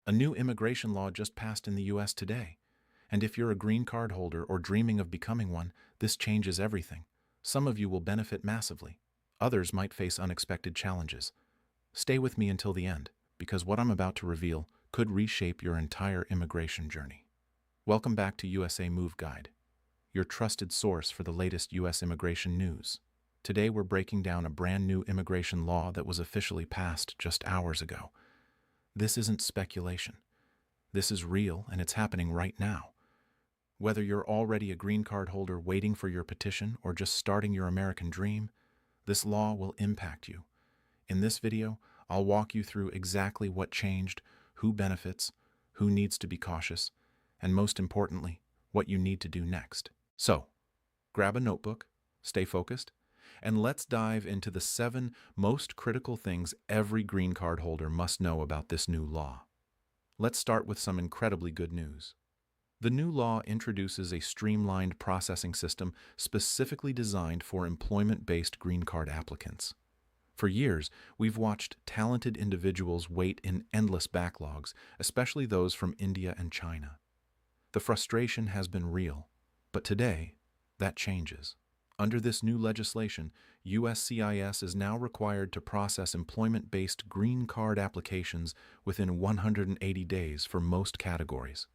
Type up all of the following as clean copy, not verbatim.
A new immigration law just passed in the US today. And if you're a green card holder or dreaming of becoming one, this changes everything. Some of you will benefit massively. Others might face unexpected challenges. Stay with me until the end, because what I'm about to reveal could reshape your entire immigration journey. Welcome back to USA Move Guide, your trusted source for the latest US immigration news. Today we're breaking down a brand new immigration law that was officially passed just hours ago. This isn't speculation. This is real, and it's happening right now. Whether you're already a green card holder waiting for your petition or just starting your American dream, this law will impact you. In this video, I'll walk you through exactly what changed, who benefits, who needs to be cautious, and most importantly, what you need to do next. So, grab a notebook, stay focused, and let's dive into the 7 most critical things every green card holder must know about this new law. Let's start with some incredibly good news. The new law introduces a streamlined processing system specifically designed for employment-based green card applicants. For years, we've watched talented individuals wait in endless backlogs, especially those from India and China. The frustration has been real, but today, that changes. Under this new legislation, USCIS is now required to process employment-based green card applications within 180 days for most categories.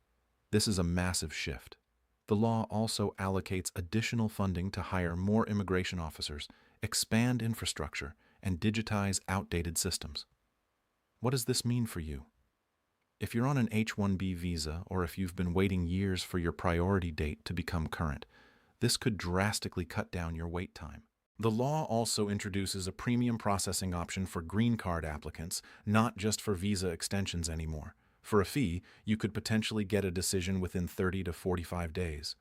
This is a massive shift. The law also allocates additional funding to hire more immigration officers, expand infrastructure, and digitize outdated systems. What does this mean for you? If you're on an H-1B visa or if you've been waiting years for your priority date to become current, this could drastically cut down your wait time. The law also introduces a premium processing option for green card applicants, not just for visa extensions anymore. For a fee, you could potentially get a decision within 30 to 45 days.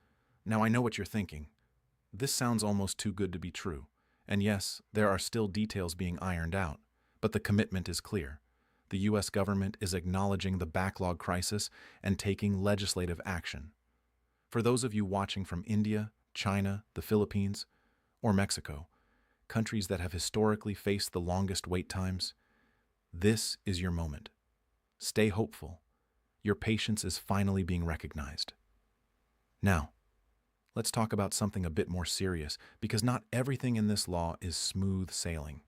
Now, I know what you're thinking. This sounds almost too good to be true. And yes, there are still details being ironed out, but the commitment is clear. The U.S. government is acknowledging the backlog crisis and taking legislative action. For those of you watching from India, China, the Philippines, or Mexico, countries that have historically faced the longest wait times, this is your moment. Stay hopeful. Your patience is finally being recognized. Now, let's talk about something a bit more serious, because not everything in this law is smooth sailing.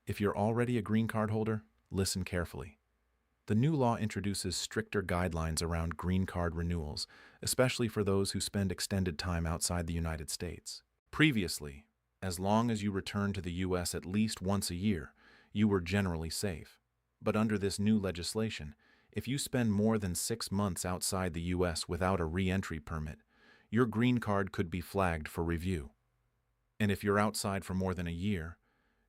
If you're already a green card holder, listen carefully. The new law introduces stricter guidelines around green card renewals, especially for those who spend extended time outside the United States. Previously, as long as you returned to the U.S. at least once a year, you were generally safe. But under this new legislation, if you spend more than 6 months outside the U.S. without a reentry permit, your green card could be flagged for review. And if you're outside for more than a year,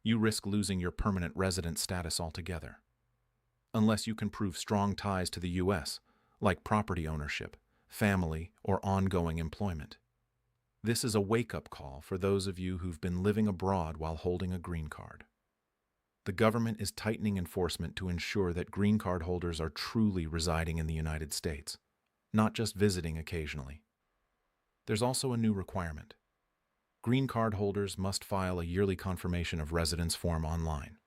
you risk losing your permanent resident status altogether. Unless you can prove strong ties to the U.S., like property ownership, family, or ongoing employment. This is a wake-up call for those of you who've been living abroad while holding a green card. The government is tightening enforcement to ensure that green card holders are truly residing in the United States, not just visiting occasionally. There's also a new requirement. Green card holders must file a yearly confirmation of residence form online.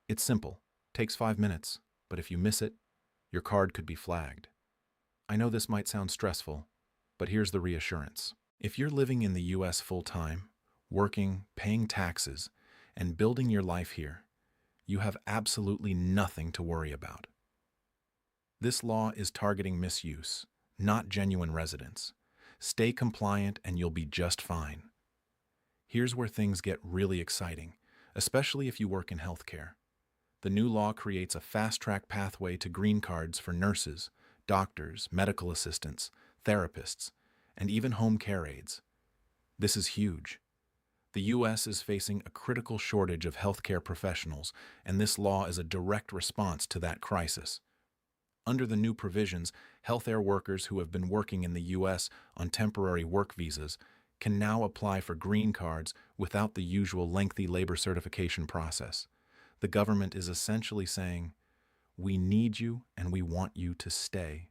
It's simple. Takes 5 minutes, but if you miss it, your card could be flagged. I know this might sound stressful, but here's the reassurance. If you're living in the U.S. full-time, working, paying taxes, and building your life here, you have absolutely nothing to worry about. This law is targeting misuse, not genuine residence. Stay compliant and you'll be just fine. Here's where things get really exciting, especially if you work in healthcare. The new law creates a fast-track pathway to green cards for nurses, doctors, medical assistants, therapists, and even home care aides. This is huge. The U.S. is facing a critical shortage of healthcare professionals, and this law is a direct response to that crisis. Under the new provisions, healthcare workers who have been working in the U.S. on temporary work visas can now apply for green cards without the usual lengthy labor certification process. The government is essentially saying, we need you and we want you to stay.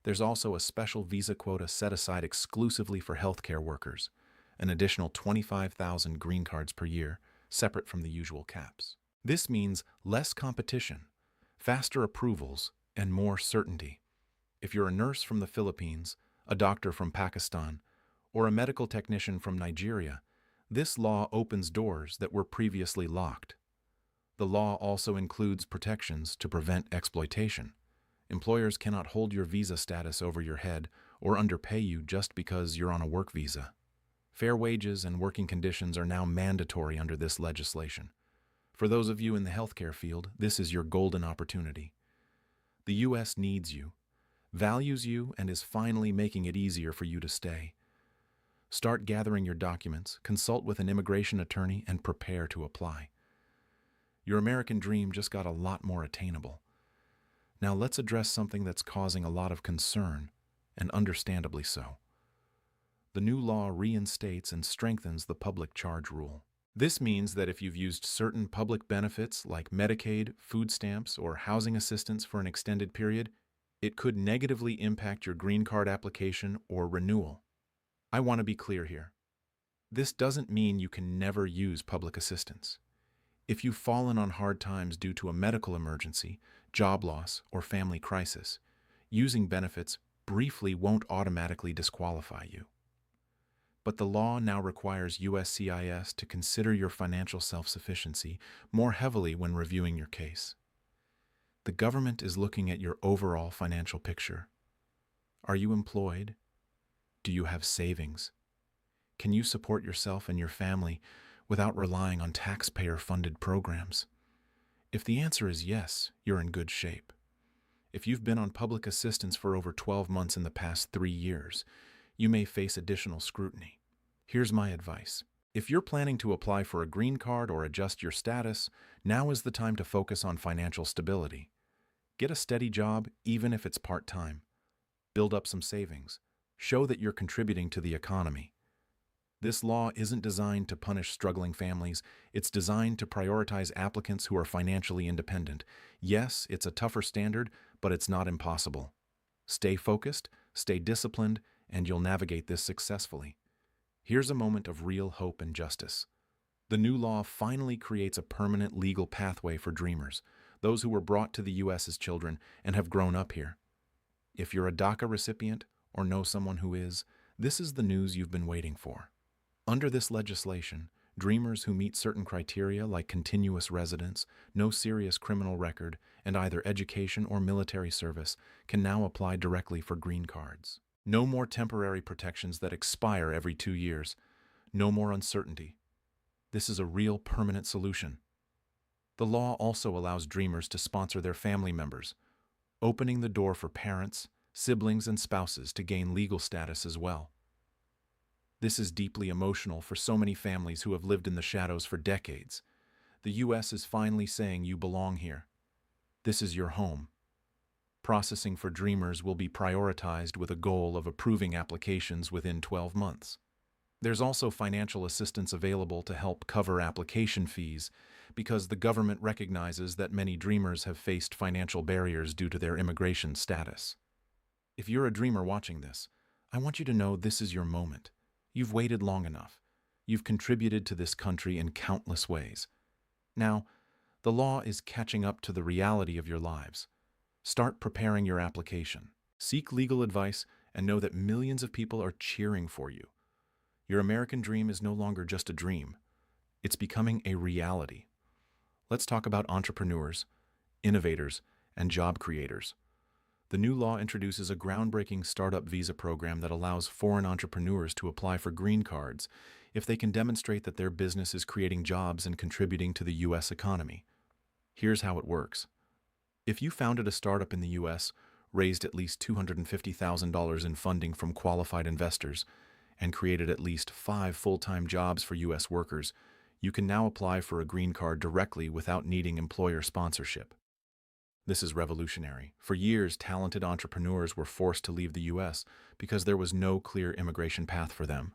There's also a special visa quota set aside exclusively for healthcare workers, an additional 25,000 green cards per year, separate from the usual caps. This means less competition, faster approvals, and more certainty. If you're a nurse from the Philippines, a doctor from Pakistan, or a medical technician from Nigeria, this law opens doors that were previously locked. The law also includes protections to prevent exploitation. Employers cannot hold your visa status over your head or underpay you just because you're on a work visa. Fair wages and working conditions are now mandatory under this legislation. For those of you in the healthcare field, this is your golden opportunity. The U.S. needs you, values you, and is finally making it easier for you to stay. Start gathering your documents, consult with an immigration attorney, and prepare to apply. Your American dream just got a lot more attainable. Now let's address something that's causing a lot of concern, and understandably so. The new law reinstates and strengthens the public charge rule. This means that if you've used certain public benefits like Medicaid, food stamps, or housing assistance for an extended period, it could negatively impact your green card application or renewal. I want to be clear here. This doesn't mean you can never use public assistance. If you've fallen on hard times due to a medical emergency, job loss, or family crisis, using benefits briefly won't automatically disqualify you. But the law now requires USCIS to consider your financial self-sufficiency more heavily when reviewing your case. The government is looking at your overall financial picture. Are you employed? Do you have savings? Can you support yourself and your family without relying on taxpayer-funded programs? If the answer is yes, you're in good shape. If you've been on public assistance for over 12 months in the past 3 years, you may face additional scrutiny. Here's my advice. If you're planning to apply for a green card or adjust your status, now is the time to focus on financial stability. Get a steady job, even if it's part-time. Build up some savings. Show that you're contributing to the economy. This law isn't designed to punish struggling families. It's designed to prioritize applicants who are financially independent. Yes, it's a tougher standard, but it's not impossible. Stay focused, stay disciplined, and you'll navigate this successfully. Here's a moment of real hope and justice. The new law finally creates a permanent legal pathway for dreamers, those who were brought to the U.S. as children and have grown up here. If you're a DACA recipient or know someone who is, this is the news you've been waiting for. Under this legislation, dreamers who meet certain criteria like continuous residence, no serious criminal record, and either education or military service can now apply directly for green cards. No more temporary protections that expire every 2 years. No more uncertainty. This is a real permanent solution. The law also allows dreamers to sponsor their family members, opening the door for parents, siblings, and spouses to gain legal status as well. This is deeply emotional for so many families who have lived in the shadows for decades. The U.S. is finally saying you belong here. This is your home. Processing for dreamers will be prioritized with a goal of approving applications within 12 months. There's also financial assistance available to help cover application fees because the government recognizes that many dreamers have faced financial barriers due to their immigration status. If you're a dreamer watching this, I want you to know this is your moment. You've waited long enough. You've contributed to this country in countless ways. Now, the law is catching up to the reality of your lives. Start preparing your application. Seek legal advice and know that millions of people are cheering for you. Your American dream is no longer just a dream. It's becoming a reality. Let's talk about entrepreneurs, innovators, and job creators. The new law introduces a groundbreaking startup visa program that allows foreign entrepreneurs to apply for green cards if they can demonstrate that their business is creating jobs and contributing to the U.S. economy. Here's how it works. If you founded a startup in the U.S., raised at least $250,000 in funding from qualified investors, and created at least 5 full-time jobs for U.S. workers, you can now apply for a green card directly without needing employer sponsorship. This is revolutionary. For years, talented entrepreneurs were forced to leave the U.S. because there was no clear immigration path for them.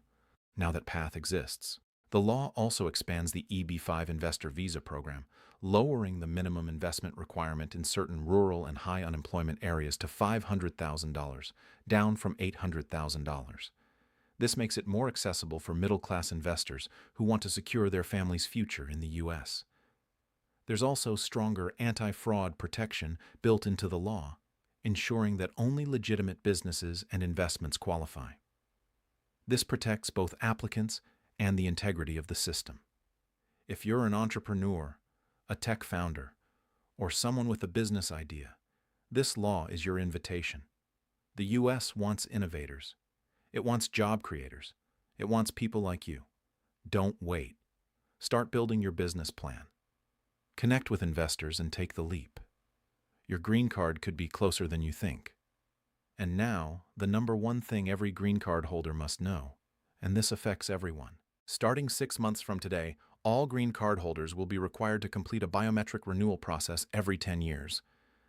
Now that path exists. The law also expands the EB-5 investor visa program, lowering the minimum investment requirement in certain rural and high unemployment areas to $500,000, down from $800,000. This makes it more accessible for middle-class investors who want to secure their family's future in the U.S. There's also stronger anti-fraud protection built into the law. ensuring that only legitimate businesses and investments qualify. This protects both applicants and the integrity of the system. If you're an entrepreneur, a tech founder, or someone with a business idea, this law is your invitation. The U.S. wants innovators. It wants job creators. It wants people like you. Don't wait. Start building your business plan. Connect with investors and take the leap. Your green card could be closer than you think. And now, the number one thing every green card holder must know, and this affects everyone. Starting 6 months from today, all green card holders will be required to complete a biometric renewal process every 10 years.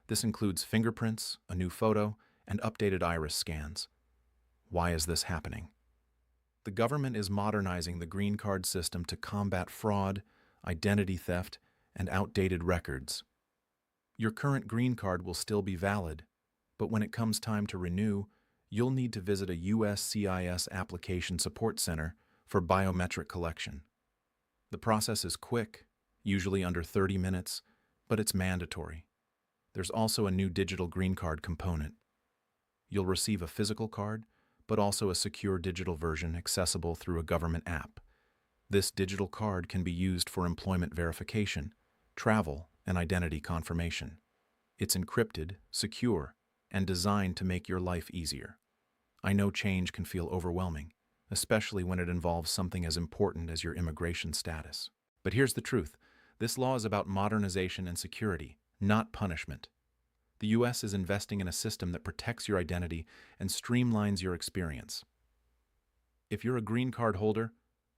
This includes fingerprints, a new photo, and updated iris scans. Why is this happening? The government is modernizing the green card system to combat fraud, identity theft, and outdated records. Your current green card will still be valid, but when it comes time to renew, you'll need to visit a USCIS application support center for biometric collection. The process is quick, usually under 30 minutes, but it's mandatory. There's also a new digital green card component. You'll receive a physical card, but also a secure digital version accessible through a government app. This digital card can be used for employment verification, travel, and identity confirmation. It's encrypted, secure, and designed to make your life easier. I know change can feel overwhelming, especially when it involves something as important as your immigration status. But here's the truth. This law is about modernization and security, not punishment. The U.S. is investing in a system that protects your identity and streamlines your experience. If you're a green card holder,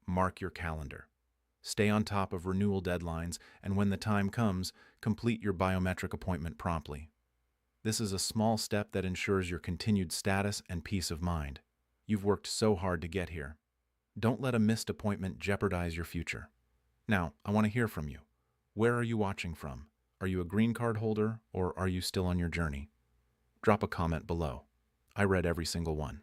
mark your calendar. Stay on top of renewal deadlines, and when the time comes, complete your biometric appointment promptly. This is a small step that ensures your continued status and peace of mind. You've worked so hard to get here. Don't let a missed appointment jeopardize your future. Now, I want to hear from you. Where are you watching from? Are you a green card holder, or are you still on your journey? Drop a comment below. I read every single one.